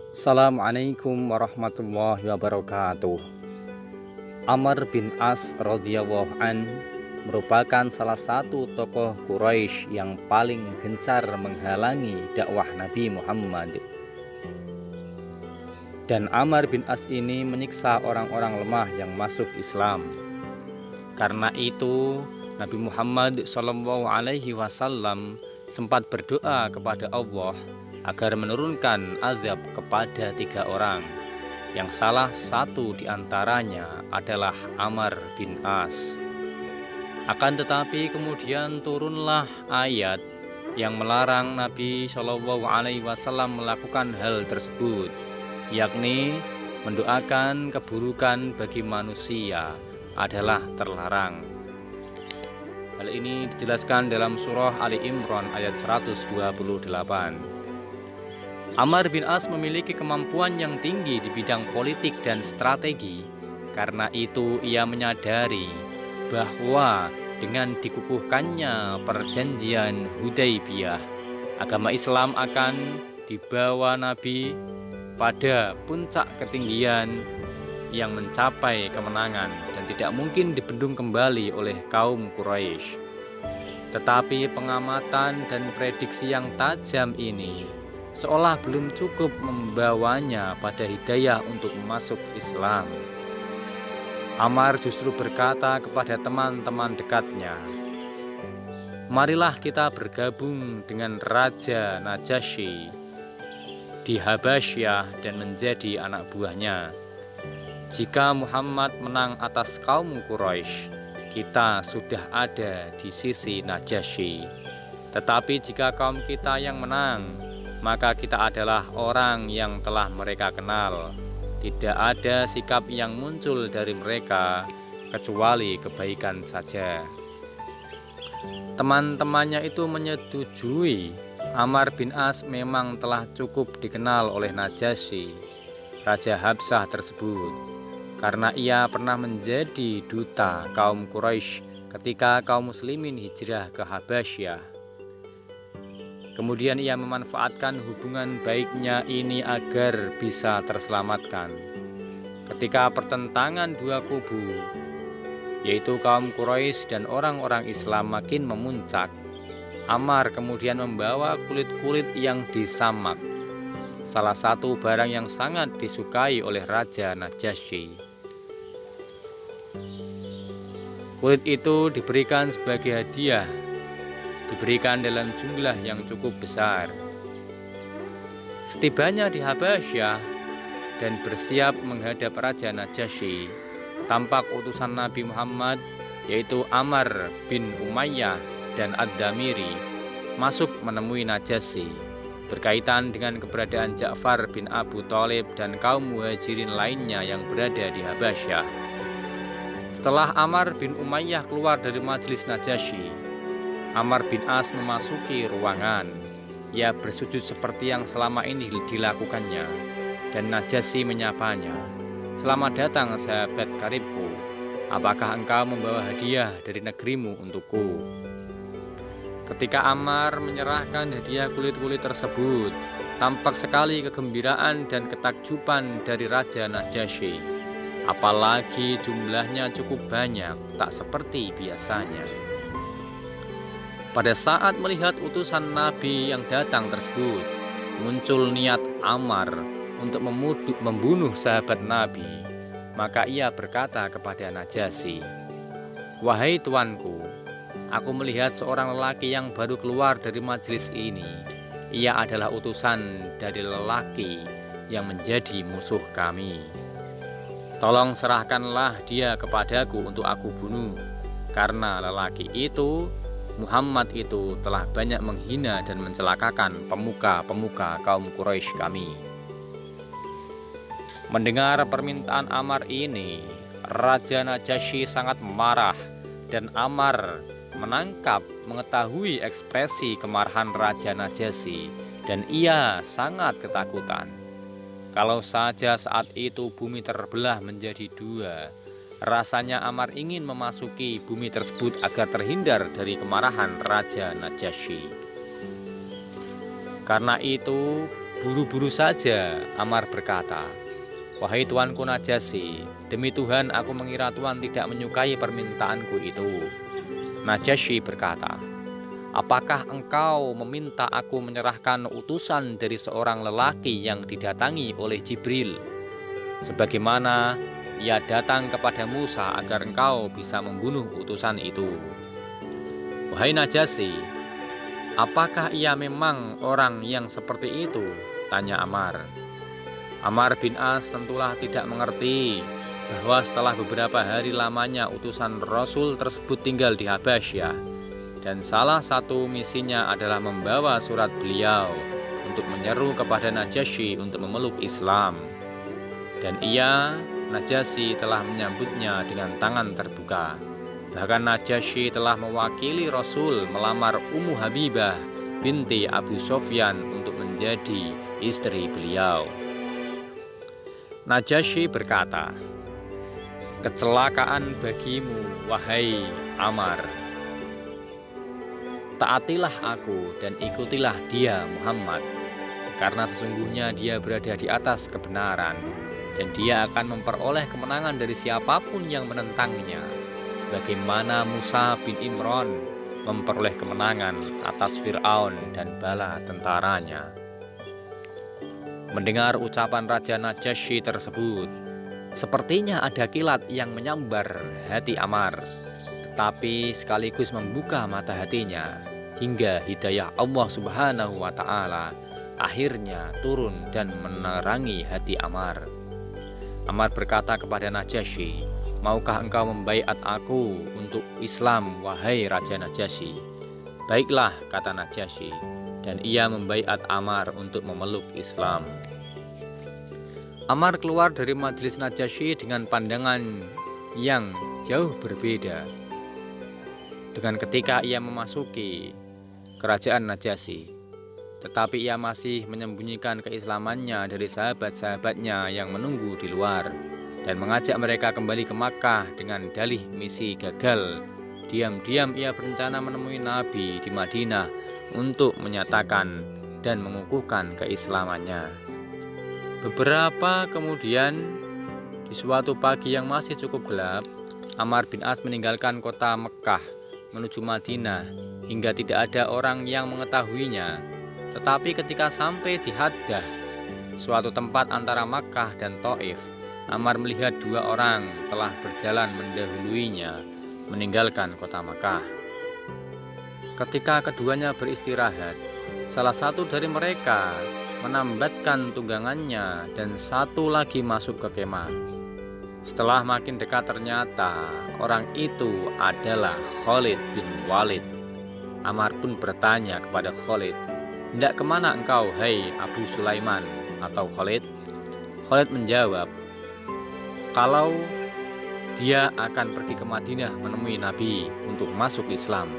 Assalamualaikum warahmatullahi wabarakatuh. Amr bin As radhiyallahu an merupakan salah satu tokoh Quraisy yang paling gencar menghalangi dakwah Nabi Muhammad. Dan Amr bin As ini menyiksa orang-orang lemah yang masuk Islam. Karena itu, Nabi Muhammad SAW sempat berdoa kepada Allah agar menurunkan azab kepada 3 orang, yang salah satu diantaranya adalah Amr bin As. Akan tetapi kemudian turunlah ayat yang melarang Nabi SAW melakukan hal tersebut, yakni mendoakan keburukan bagi manusia adalah terlarang. Hal ini dijelaskan dalam surah Ali Imran ayat 128. Amr bin As memiliki kemampuan yang tinggi di bidang politik dan strategi. Karena itu ia menyadari bahwa dengan dikukuhkannya perjanjian Hudaybiyah, agama Islam akan dibawa Nabi pada puncak ketinggian yang mencapai kemenangan dan tidak mungkin dibendung kembali oleh kaum Quraisy. Tetapi pengamatan dan prediksi yang tajam ini seolah belum cukup membawanya pada hidayah untuk masuk Islam. Amr justru berkata kepada teman-teman dekatnya, "Marilah kita bergabung dengan Raja Najasyi di Habasyah dan menjadi anak buahnya. Jika Muhammad menang atas kaum Quraisy, kita sudah ada di sisi Najasyi. Tetapi jika kaum kita yang menang, maka kita adalah orang yang telah mereka kenal. Tidak ada sikap yang muncul dari mereka kecuali kebaikan saja." Teman-temannya itu menyetujui. Amr bin As memang telah cukup dikenal oleh Najasyi, Raja Habsyah tersebut, karena ia pernah menjadi duta kaum Quraisy ketika kaum muslimin hijrah ke Habasyah. Kemudian ia memanfaatkan hubungan baiknya ini agar bisa terselamatkan. Ketika pertentangan dua kubu, yaitu kaum Quraisy dan orang-orang Islam, makin memuncak, Amr kemudian membawa kulit-kulit yang disamak, salah satu barang yang sangat disukai oleh Raja Najasyi. Kulit itu diberikan sebagai hadiah, diberikan dalam jumlah yang cukup besar. Setibanya di Habasyah dan bersiap menghadap Raja Najasyi, tampak utusan Nabi Muhammad, yaitu Amr bin Umayyah dan Ad-Damiri, masuk menemui Najasyi berkaitan dengan keberadaan Ja'far bin Abu Thalib dan kaum muhajirin lainnya yang berada di Habasyah. Setelah Amr bin Umayyah keluar dari majelis Najasyi, Amr bin As memasuki ruangan. Ia bersujud seperti yang selama ini dilakukannya, dan Najasyi menyapanya, "Selamat datang sahabat karibku, apakah engkau membawa hadiah dari negerimu untukku?" Ketika Amr menyerahkan hadiah kulit-kulit tersebut, tampak sekali kegembiraan dan ketakjuban dari Raja Najasyi. Apalagi jumlahnya cukup banyak, tak seperti biasanya. Pada saat melihat utusan Nabi yang datang tersebut, muncul niat Amr untuk membunuh sahabat Nabi. Maka ia berkata kepada Najasyi, "Wahai tuanku, aku melihat seorang lelaki yang baru keluar dari majelis ini. Ia adalah utusan dari lelaki yang menjadi musuh kami. Tolong serahkanlah dia kepadaku untuk aku bunuh, karena lelaki itu, Muhammad itu, telah banyak menghina dan mencelakakan pemuka-pemuka kaum Quraisy kami." Mendengar permintaan Amr ini, Raja Najasyi sangat marah, dan Amr mengetahui ekspresi kemarahan Raja Najasyi, dan ia sangat ketakutan. Kalau saja saat itu bumi terbelah menjadi 2, rasanya Amr ingin memasuki bumi tersebut agar terhindar dari kemarahan Raja Najasyi. Karena itu, Buru-buru saja Amar berkata, "Wahai tuanku Najasyi, demi Tuhan aku mengira tuan tidak menyukai permintaanku itu." Najasyi berkata, "Apakah engkau meminta aku menyerahkan utusan dari seorang lelaki yang didatangi oleh Jibril, sebagaimana ia datang kepada Musa agar engkau bisa membunuh utusan itu?" "Wahai Najasyi, apakah ia memang orang yang seperti itu?" tanya Amar. Amar bin As tentulah tidak mengerti bahwa setelah beberapa hari lamanya utusan Rasul tersebut tinggal di Habasyah, dan salah satu misinya adalah membawa surat beliau untuk menyeru kepada Najasyi untuk memeluk Islam. Dan ia, Najasyi, telah menyambutnya dengan tangan terbuka. Bahkan Najasyi telah mewakili Rasul melamar Ummu Habibah binti Abu Sofyan untuk menjadi istri beliau. Najasyi berkata, "Kecelakaan bagimu, wahai Amar. Taatilah aku dan ikutilah dia Muhammad, karena sesungguhnya dia berada di atas kebenaran, dan dia akan memperoleh kemenangan dari siapapun yang menentangnya, sebagaimana Musa bin Imran memperoleh kemenangan atas Fir'aun dan bala tentaranya." Mendengar ucapan Raja Najasyi tersebut, sepertinya ada kilat yang menyambar hati Amar, tetapi sekaligus membuka mata hatinya, hingga hidayah Allah Subhanahu wa Ta'ala akhirnya turun dan menerangi hati Amar. Amar berkata kepada Najasyi, "Maukah engkau membaiat aku untuk Islam, wahai Raja Najasyi?" "Baiklah," kata Najasyi, dan ia membaiat Amar untuk memeluk Islam. Amar keluar dari majelis Najasyi dengan pandangan yang jauh berbeda dengan ketika ia memasuki kerajaan Najasyi. Tetapi ia masih menyembunyikan keislamannya dari sahabat-sahabatnya yang menunggu di luar, dan mengajak mereka kembali ke Makkah dengan dalih misi gagal. Diam-diam ia berencana menemui Nabi di Madinah untuk menyatakan dan mengukuhkan keislamannya. Beberapa kemudian, di suatu pagi yang masih cukup gelap, Amar bin As meninggalkan kota Mekkah menuju Madinah hingga tidak ada orang yang mengetahuinya. Tetapi ketika sampai di Haddah, suatu tempat antara Makkah dan Taif, Amar melihat dua orang telah berjalan mendahuluinya meninggalkan kota Makkah. Ketika keduanya beristirahat, salah satu dari mereka menambatkan tunggangannya dan satu lagi masuk ke kemah. Setelah makin dekat ternyata orang itu adalah Khalid bin Walid. Amar pun bertanya kepada Khalid, "Hendak kemana engkau, hai Abu Sulaiman?" atau Khalid. Khalid menjawab, kalau dia akan pergi ke Madinah menemui Nabi untuk masuk Islam.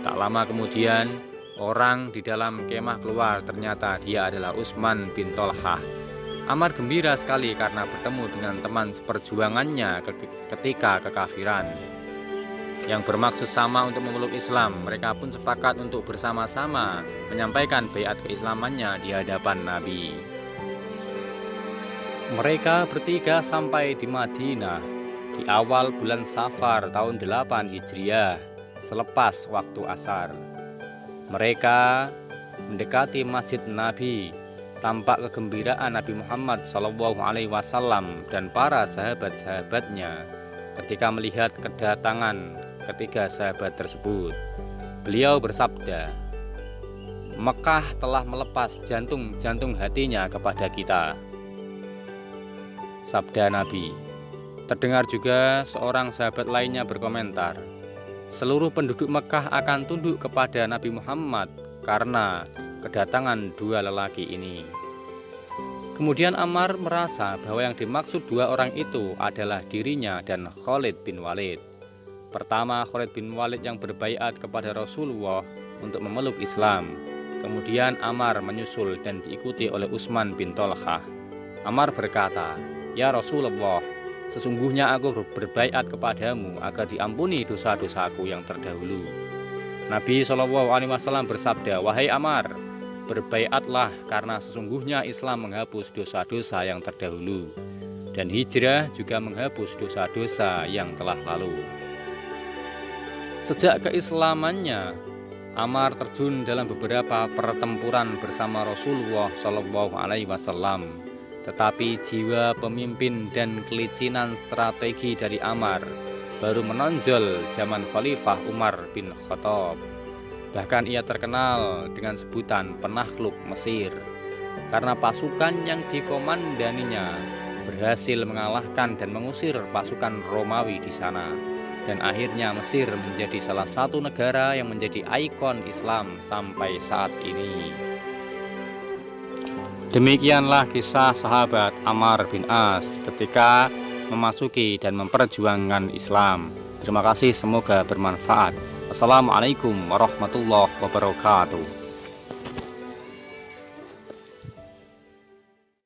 Tak lama kemudian, orang di dalam kemah keluar, ternyata dia adalah Utsman bin Tolhah. Amar gembira sekali karena bertemu dengan teman seperjuangannya ketika kekafiran, yang bermaksud sama untuk memeluk Islam. Mereka pun sepakat untuk bersama-sama menyampaikan baiat keislamannya di hadapan Nabi. Mereka bertiga sampai di Madinah di awal bulan Safar tahun 8 Hijriah, selepas waktu asar. Mereka mendekati Masjid Nabi. Tampak kegembiraan Nabi Muhammad SAW dan para sahabat-sahabatnya ketika melihat kedatangan ketiga sahabat tersebut. Beliau bersabda, "Mekah telah melepas jantung-jantung hatinya kepada kita." Sabda Nabi. Terdengar juga seorang sahabat lainnya berkomentar, "Seluruh penduduk Mekah akan tunduk kepada Nabi Muhammad karena kedatangan dua lelaki ini." Kemudian Amar merasa bahwa yang dimaksud dua orang itu adalah dirinya dan Khalid bin Walid. Pertama, Khalid bin Walid yang berbaiat kepada Rasulullah untuk memeluk Islam. Kemudian Amar menyusul dan diikuti oleh Utsman bin Tolhah. Amar berkata, "Ya Rasulullah, sesungguhnya aku berbaiat kepadamu agar diampuni dosa-dosaku yang terdahulu." Nabi SAW bersabda, "Wahai Amar, berbaiatlah karena sesungguhnya Islam menghapus dosa-dosa yang terdahulu, dan hijrah juga menghapus dosa-dosa yang telah lalu. Sejak keislamannya, Ammar terjun dalam beberapa pertempuran bersama Rasulullah SAW. Tetapi jiwa pemimpin dan kelicinan strategi dari Ammar baru menonjol zaman Khalifah Umar bin Khattab. Bahkan ia terkenal dengan sebutan penakluk Mesir karena pasukan yang dikomandaninya berhasil mengalahkan dan mengusir pasukan Romawi di sana. Dan akhirnya Mesir menjadi salah satu negara yang menjadi ikon Islam sampai saat ini. Demikianlah kisah sahabat Ammar bin As ketika memasuki dan memperjuangkan Islam. Terima kasih, semoga bermanfaat. Wassalamualaikum warahmatullahi wabarakatuh.